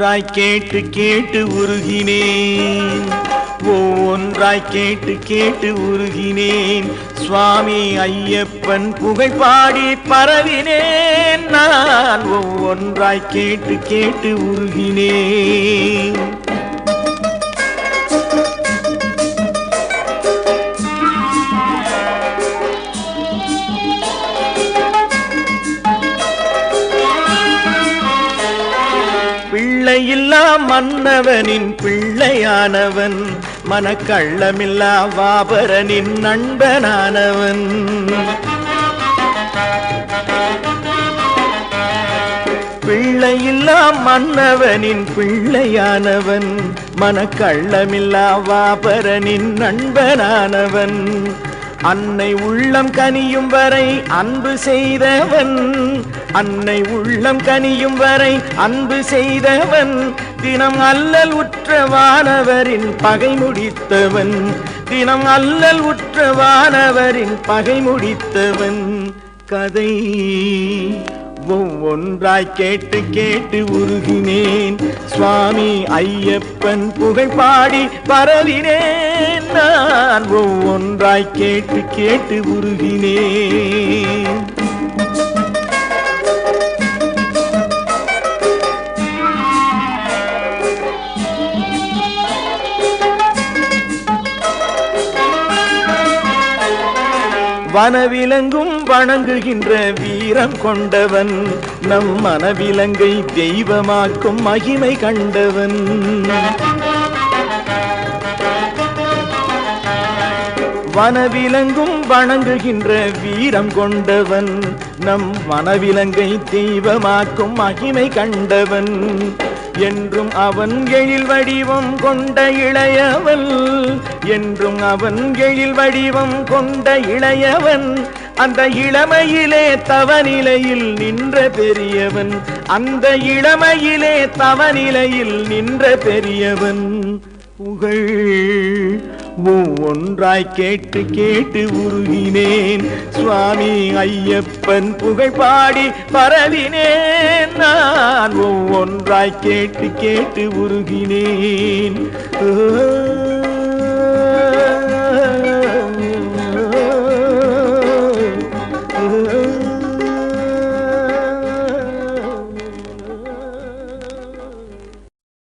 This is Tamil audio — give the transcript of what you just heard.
ஒவ்வொன்றாய் கேட்டு கேட்டு உருகினேன், ஒவ்வொன்றாய் கேட்டு கேட்டு உருகினேன். சுவாமி ஐயப்பன் புகழ் பாடி பரவினேன், நான் ஒவ்வொன்றாய் கேட்டு கேட்டு உருகினேன். பிள்ளையில்லா மன்னவனின் பிள்ளையானவன், மனக்கள்ளமில்லா வாபரனின் நண்பனானவன். பிள்ளையில்லா மன்னவனின் பிள்ளையானவன், மனக்கள்ளமில்லா வாபரனின் நண்பனானவன். அன்னை உள்ளம் கனியும் வரை அன்பு செய்தவன், அன்னை உள்ளம் கனியும் வரை அன்பு செய்தவன். தினம் அல்லல் உற்றவானவரின் பகை முடித்தவன், தினம் அல்லல் உற்றவானவரின் பகை முடித்தவன். கதை ஒவ்வொன்றாய் கேட்டு கேட்டு உருகினேன், சுவாமி ஐயப்பன் புகழ் பாடி பரவினேன், நான் ஒவ்வொன்றாய் கேட்டு கேட்டு உருகினேன். வனவிலங்கும் வணங்குகின்ற வீரம் கொண்டவன், நம் மனவிலங்கை தெய்வமாக்கும் மகிமை கண்டவன். வனவிலங்கும் வணங்குகின்ற வீரம் கொண்டவன், நம் மனவிலங்கை தெய்வமாக்கும் மகிமை கண்டவன். என்றும் அவன் எழில் வடிவம் கொண்ட இளையவன், என்றும் அவன் எழில் வடிவம் கொண்ட இளையவன். அந்த இளமையிலே தவநிலையில் நின்ற பெரியவன், அந்த இளமையிலே தவநிலையில் நின்ற பெரியவன். புகழ் ஒவ்வொன்றாய் கேட்டு கேட்டு உருகினேன், சுவாமி ஐயப்பன் புகழ் பாடி பரவினேன், நான் ஒவ்வொன்றாய் கேட்டு கேட்டு உருகினேன்.